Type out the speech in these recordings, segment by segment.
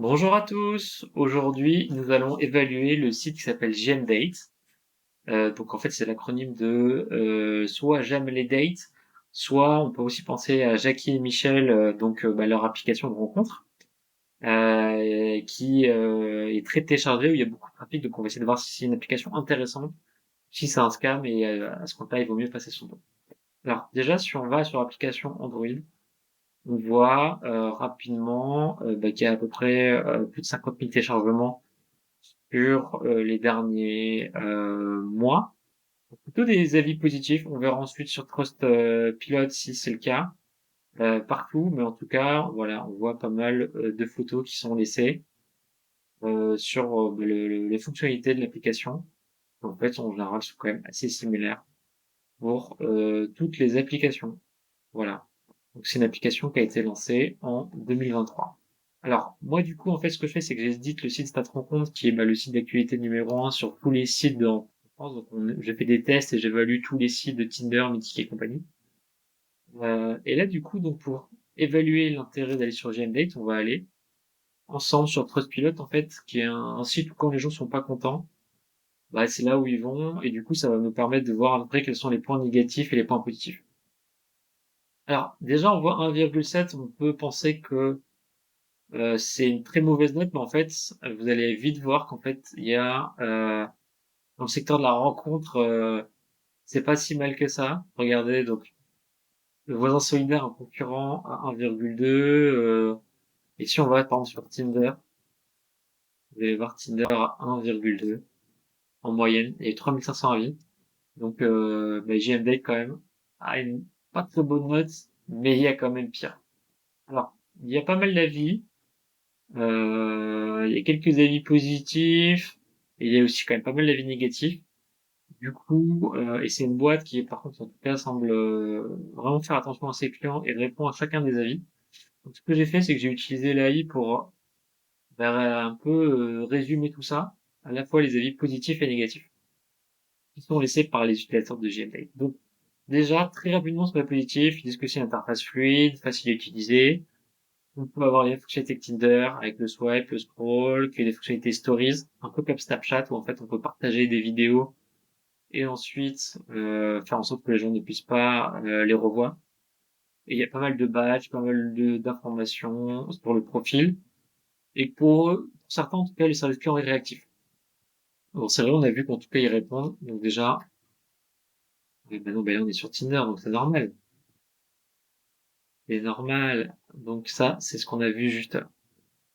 Bonjour à tous. Aujourd'hui, nous allons évaluer le site qui s'appelle JMDate. Donc en fait, c'est l'acronyme de soit J'aime les dates, soit on peut aussi penser à Jackie et Michel, leur application de rencontre, qui est très téléchargée où il y a beaucoup de trafic. Donc on va essayer de voir si c'est une application intéressante, si c'est un scam et à ce compte-là, il vaut mieux passer son temps. Alors déjà, si on va sur l'application Android, on voit rapidement qu'il y a à peu près plus de 50 000 téléchargements sur les derniers mois. Plutôt des avis positifs. On verra ensuite sur Trustpilot si c'est le cas partout, mais en tout cas, voilà, on voit pas mal de photos qui sont laissées sur les fonctionnalités de l'application. En fait, en général, sont quand même assez similaires pour toutes les applications. Voilà. Donc c'est une application qui a été lancée en 2023. Alors, moi, du coup, en fait, ce que je fais, c'est que j'édite le site Stat Rencontre, qui est le site d'actualité numéro un sur tous les sites de France. Donc, j'ai fait des tests et j'évalue tous les sites de Tinder, Mythique et compagnie. Et là, du coup, donc, pour évaluer l'intérêt d'aller sur GMDate, on va aller ensemble sur Trustpilot, en fait, qui est un site où quand les gens sont pas contents, bah, c'est là où ils vont, et du coup, ça va nous permettre de voir après quels sont les points négatifs et les points positifs. Alors, déjà, on voit 1,7, on peut penser que c'est une très mauvaise note, mais en fait, vous allez vite voir qu'en fait, il y a dans le secteur de la rencontre, c'est pas si mal que ça. Regardez, donc le voisin solidaire, un concurrent à 1,2. Et si on va par exemple sur Tinder, vous allez voir Tinder à 1,2 en moyenne. Il y a 3500 avis. Donc JMDate quand même a une pas très bonne note, mais il y a quand même pire. Alors, il y a pas mal d'avis. Il y a quelques avis positifs, et il y a aussi quand même pas mal d'avis négatifs. Du coup, et c'est une boîte qui, par contre, en tout cas, semble vraiment faire attention à ses clients et répond à chacun des avis. Donc, ce que j'ai fait, c'est que j'ai utilisé l'AI pour un peu résumer tout ça, à la fois les avis positifs et négatifs, qui sont laissés par les utilisateurs de GML. Donc, déjà, très rapidement sur le positif, ils disent que c'est une interface fluide, facile à utiliser. On peut avoir les fonctionnalités Tinder avec le swipe, le scroll, qu'il y a des fonctionnalités stories, un peu comme Snapchat où en fait on peut partager des vidéos et ensuite faire en sorte que les gens ne puissent pas les revoir. Et il y a pas mal de badges, pas mal d'informations pour le profil. Et pour certains, en tout cas, les services clients est réactif. Bon, c'est vrai, on a vu qu'en tout cas, ils répondent. Donc déjà, non, là, on est sur Tinder, donc c'est normal. C'est normal. Donc ça, c'est ce qu'on a vu juste là.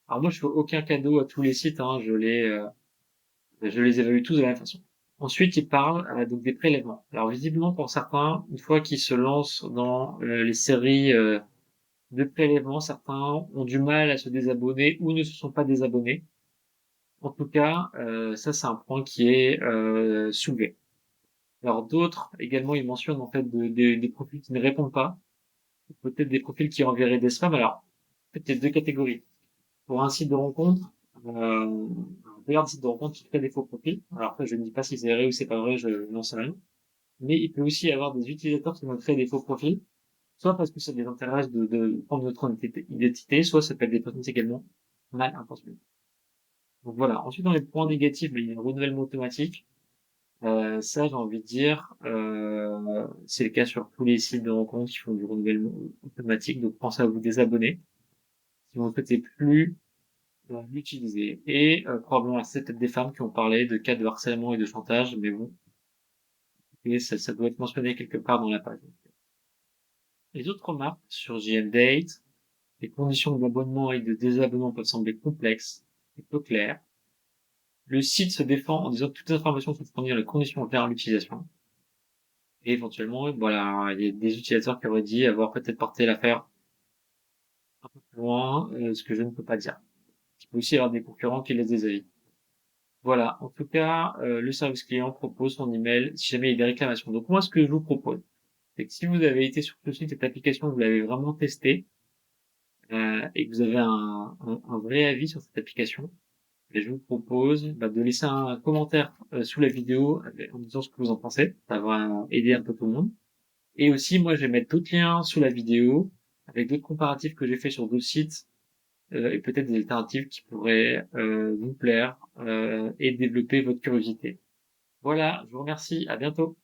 Alors moi, je fais aucun cadeau à tous les sites, hein. Je les évalue tous de la même façon. Ensuite, il parle donc des prélèvements. Alors visiblement, pour certains, une fois qu'ils se lancent dans les séries de prélèvements, certains ont du mal à se désabonner ou ne se sont pas désabonnés. En tout cas, ça c'est un point qui est soulevé. Alors d'autres également, ils mentionnent en fait des profils qui ne répondent pas, peut-être des profils qui enverraient des spams. Alors, en fait, il y a deux catégories. Pour un site de rencontre, regarde site de rencontre qui crée des faux profils. Alors après, je ne dis pas si c'est vrai ou c'est pas vrai, je n'en sais rien. Mais il peut aussi y avoir des utilisateurs qui vont créer des faux profils, soit parce que ça les intéresse de prendre notre identité, soit ça peut être des personnes également mal intentionnées. Donc voilà. Ensuite, dans les points négatifs, il y a le renouvellement automatique. Ça, j'ai envie de dire, c'est le cas sur tous les sites de rencontres qui font du renouvellement automatique. Donc pensez à vous désabonner si vous ne souhaitez plus l'utiliser. Et probablement, c'est peut-être des femmes qui ont parlé de cas de harcèlement et de chantage, mais bon, et ça doit être mentionné quelque part dans la page. Les autres remarques sur JMDate, les conditions d'abonnement et de désabonnement peuvent sembler complexes et peu claires. Le site se défend en disant que toutes les informations sont fournies dans les conditions vers l'utilisation. Et éventuellement, voilà, il y a des utilisateurs qui auraient dit avoir peut-être porté l'affaire un peu plus loin, ce que je ne peux pas dire. Il peut aussi y avoir des concurrents qui laissent des avis. Voilà, en tout cas, le service client propose son email si jamais il y a des réclamations. Donc moi, ce que je vous propose, c'est que si vous avez été sur ce site, cette application, vous l'avez vraiment testé, et que vous avez un vrai avis sur cette application, et je vous propose de laisser un commentaire sous la vidéo en disant ce que vous en pensez. Ça va aider un peu tout le monde. Et aussi, moi, je vais mettre d'autres liens sous la vidéo avec d'autres comparatifs que j'ai fait sur d'autres sites et peut-être des alternatives qui pourraient vous plaire et développer votre curiosité. Voilà, je vous remercie, à bientôt.